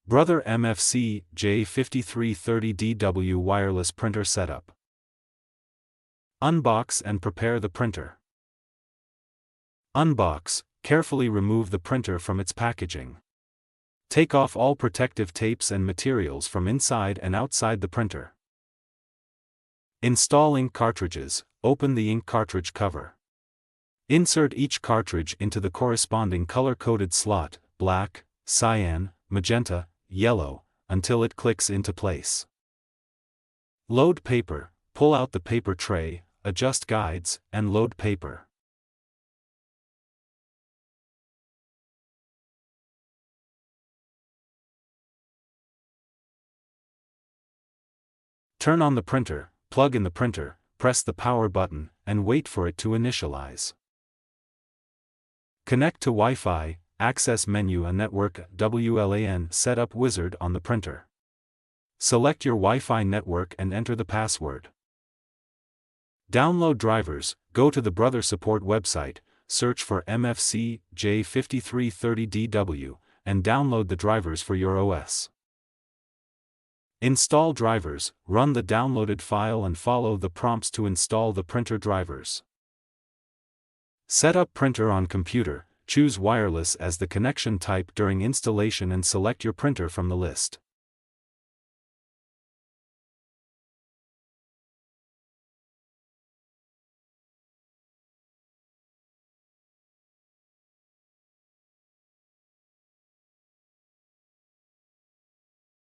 Brother MFC-J5330DW wireless printer setup. Unbox and prepare the printer. Unbox, carefully remove the printer from its packaging. Take off all protective tapes and materials from inside and outside the printer. Install ink cartridges. Open the ink cartridge cover. Insert each cartridge into the corresponding color-coded slot, black, cyan, magenta, yellow, until it clicks into place. Load paper. Pull out the paper tray, adjust guides, and load paper. Turn on the printer, plug in the printer, press the power button, and wait for it to initialize. Connect to Wi-Fi, access menu and network WLAN setup wizard on the printer. Select your Wi-Fi network and enter the password. Download drivers. Go to the Brother support website, search for MFC-J5330DW, and download the drivers for your OS. Install drivers. Run the downloaded file and follow the prompts to install the printer drivers. Set up printer on computer. Choose wireless as the connection type during installation and select your printer from the list.